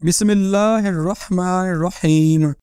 बिस्मिल्लाहिर्रहमानिर्रहीम।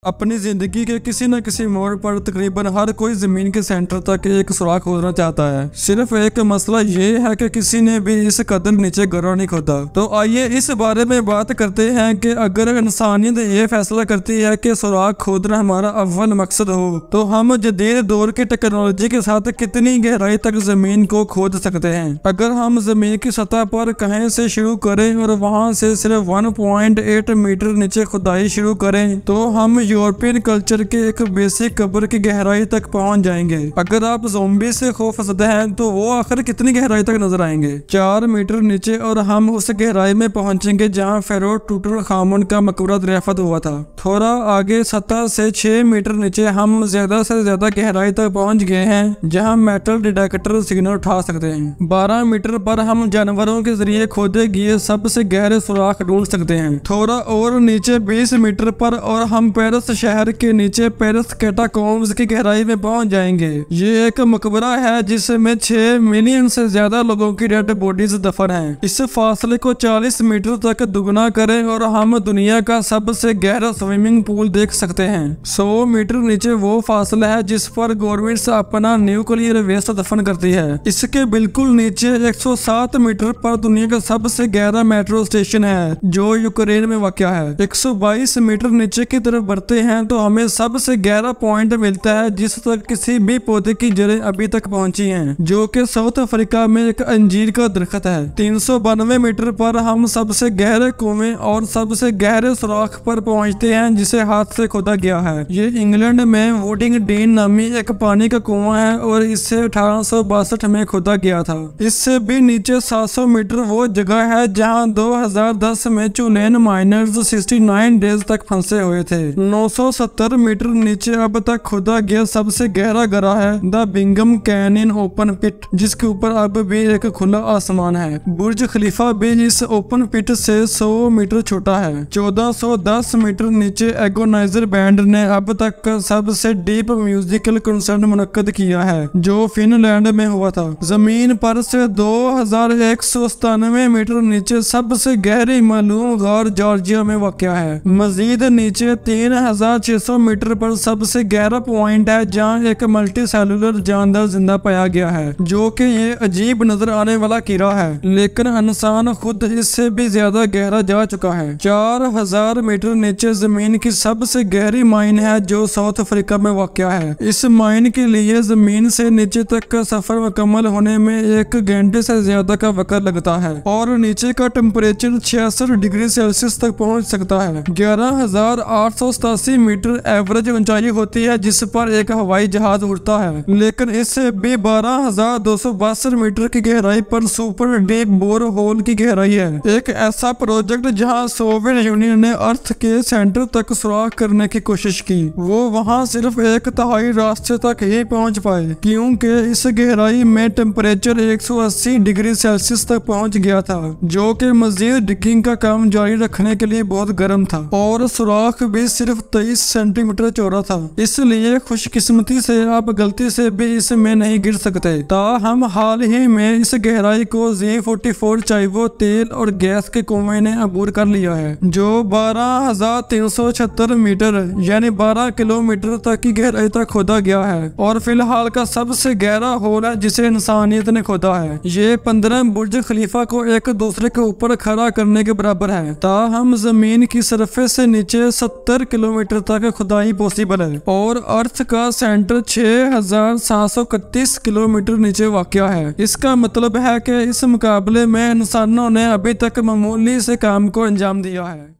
अपनी ज़िंदगी के किसी न किसी मोड़ पर तकरीबन हर कोई ज़मीन के सेंटर तक एक सुराख खोदना चाहता है। सिर्फ एक मसला ये है कि किसी ने भी इस कदर नीचे गहरा नहीं खोदा। तो आइए इस बारे में बात करते हैं कि अगर इंसानियत ये फैसला करती है कि सुराख खोदना हमारा अव्वल मकसद हो, तो हम जदीद दौर की टेक्नोलॉजी के साथ कितनी गहराई तक ज़मीन को खोद सकते हैं। अगर हम ज़मीन की सतह पर कहीं से शुरू करें और वहाँ से सिर्फ 1.8 मीटर नीचे खुदाई शुरू करें, तो हम यूरोपियन कल्चर के एक बेसिक कब्र की गहराई तक पहुंच जाएंगे। अगर आप ज़ोंबी से खौफजदा हैं तो वो आखिर कितनी गहराई तक नजर आएंगे? 4 मीटर नीचे, और हम उस गहराई में पहुंचेंगे जहां फेरो टूटनखामुन का मकबरा दरियाफ्त हुआ था। थोड़ा आगे सतह से 6 मीटर नीचे हम ज्यादा से ज्यादा गहराई तक पहुंच गए हैं, जहां मेटल डिटेक्टर सिग्नल उठा सकते हैं। 12 मीटर पर हम जानवरों के जरिए खोदे गए सबसे गहरे सुराख ढूंढ सकते हैं। थोड़ा और नीचे 20 मीटर पर और हम पेरिस शहर के नीचे पेरिस कैटाकॉम्ब्स की गहराई में पहुंच जाएंगे। ये एक मकबरा है जिसमें 6 मिलियन से ज्यादा लोगों की डेड बॉडीज दफन हैं। इस फासले को 40 मीटर तक दुगना करें और हम दुनिया का सबसे गहरा स्विमिंग पूल देख सकते हैं। 100 मीटर नीचे वो फासला है जिस पर गवर्नमेंट अपना न्यूक्लियर वेस्ट दफन करती है। इसके बिल्कुल नीचे 107 मीटर पर दुनिया का सबसे गहरा मेट्रो स्टेशन है जो यूक्रेन में वाक़या है। 122 मीटर नीचे की तरफ बढ़ते हैं तो हमें सबसे गहरा पॉइंट मिलता है जिस तक किसी भी पौधे की जड़ें अभी तक पहुंची हैं, जो कि साउथ अफ्रीका में एक अंजीर का दरख्त है। 392 मीटर पर हम सबसे गहरे कुएं और सबसे गहरे सुराख पर पहुंचते हैं जिसे हाथ से खोदा गया है। ये इंग्लैंड में वुडिंग डीन नामी एक पानी का कुआं है और इसे 1862 में खोदा गया था। इससे भी नीचे 700 मीटर वो जगह है जहाँ 2010 में चुनेन माइनर्स 69 डेज तक फंसे हुए थे। 970 मीटर नीचे अब तक खोदा गया सबसे गहरा गरा है द बिंगम कैनियन ओपन पिट, जिसके ऊपर अब भी एक खुला आसमान है। बुर्ज खलीफा भी इस ओपन पिट से 100 मीटर छोटा है। 1410 मीटर नीचे एगोनाइजर बैंड ने अब तक का सबसे डीप म्यूजिकल कंसर्ट मुनक्कद किया है जो फिनलैंड में हुआ था। जमीन पर से 2197 मीटर नीचे सबसे गहरी मालूम गार जॉर्जिया में वाक़या है। मजीद नीचे 3600 मीटर पर सबसे गहरा पॉइंट है जहां एक मल्टी सेलुलर जानदार जिंदा पाया गया है, जो कि ये अजीब नजर आने वाला कीड़ा है, लेकिन इंसान खुद इससे भी ज्यादा गहरा जा चुका है। 4000 मीटर नीचे जमीन की सबसे गहरी माइन है जो साउथ अफ्रीका में वाक़या है। इस माइन के लिए जमीन से नीचे तक का सफर मुकम्मल होने में 1 घंटे से ज्यादा का वक्त लगता है और नीचे का टेम्परेचर 66 डिग्री सेल्सियस तक पहुंच सकता है। 11,887 मीटर एवरेज ऊंचाई होती है जिस पर एक हवाई जहाज उड़ता है, लेकिन इससे भी 12,262 मीटर की गहराई पर सुपर डीप बोर होल की गहराई है। एक ऐसा प्रोजेक्ट जहां सोवियत यूनियन ने अर्थ के सेंटर तक सुराख करने की कोशिश की, वो वहां सिर्फ 1/3 रास्ते तक ही पहुंच पाए क्योंकि इस गहराई में टेम्परेचर 180 डिग्री सेल्सियस तक पहुंच गया था, जो कि मजीद डिगिंग का काम जारी रखने के लिए बहुत गर्म था। और सुराख भी सिर्फ 23 सेंटीमीटर चौड़ा था, इसलिए खुशकिस्मती से आप गलती से भी इसमें नहीं गिर सकते। ताहम हाल ही में इस गहराई को Z44 चाइवो तेल और गैस के कुएं ने अबूर कर लिया है, जो 12,376 मीटर यानी 12 किलोमीटर तक की गहराई तक खोदा गया है और फिलहाल का सबसे गहरा होल है जिसे इंसानियत ने खोदा है। ये 15 बुर्ज खलीफा को एक दूसरे के ऊपर खड़ा करने के बराबर है। ताहम जमीन की सरफेस से नीचे 70 किलोमीटर तक खुदाई पॉसिबल है और अर्थ का सेंटर 6731 किलोमीटर नीचे वाक़या है। इसका मतलब है कि इस मुकाबले में इंसानों ने अभी तक मामूली से काम को अंजाम दिया है।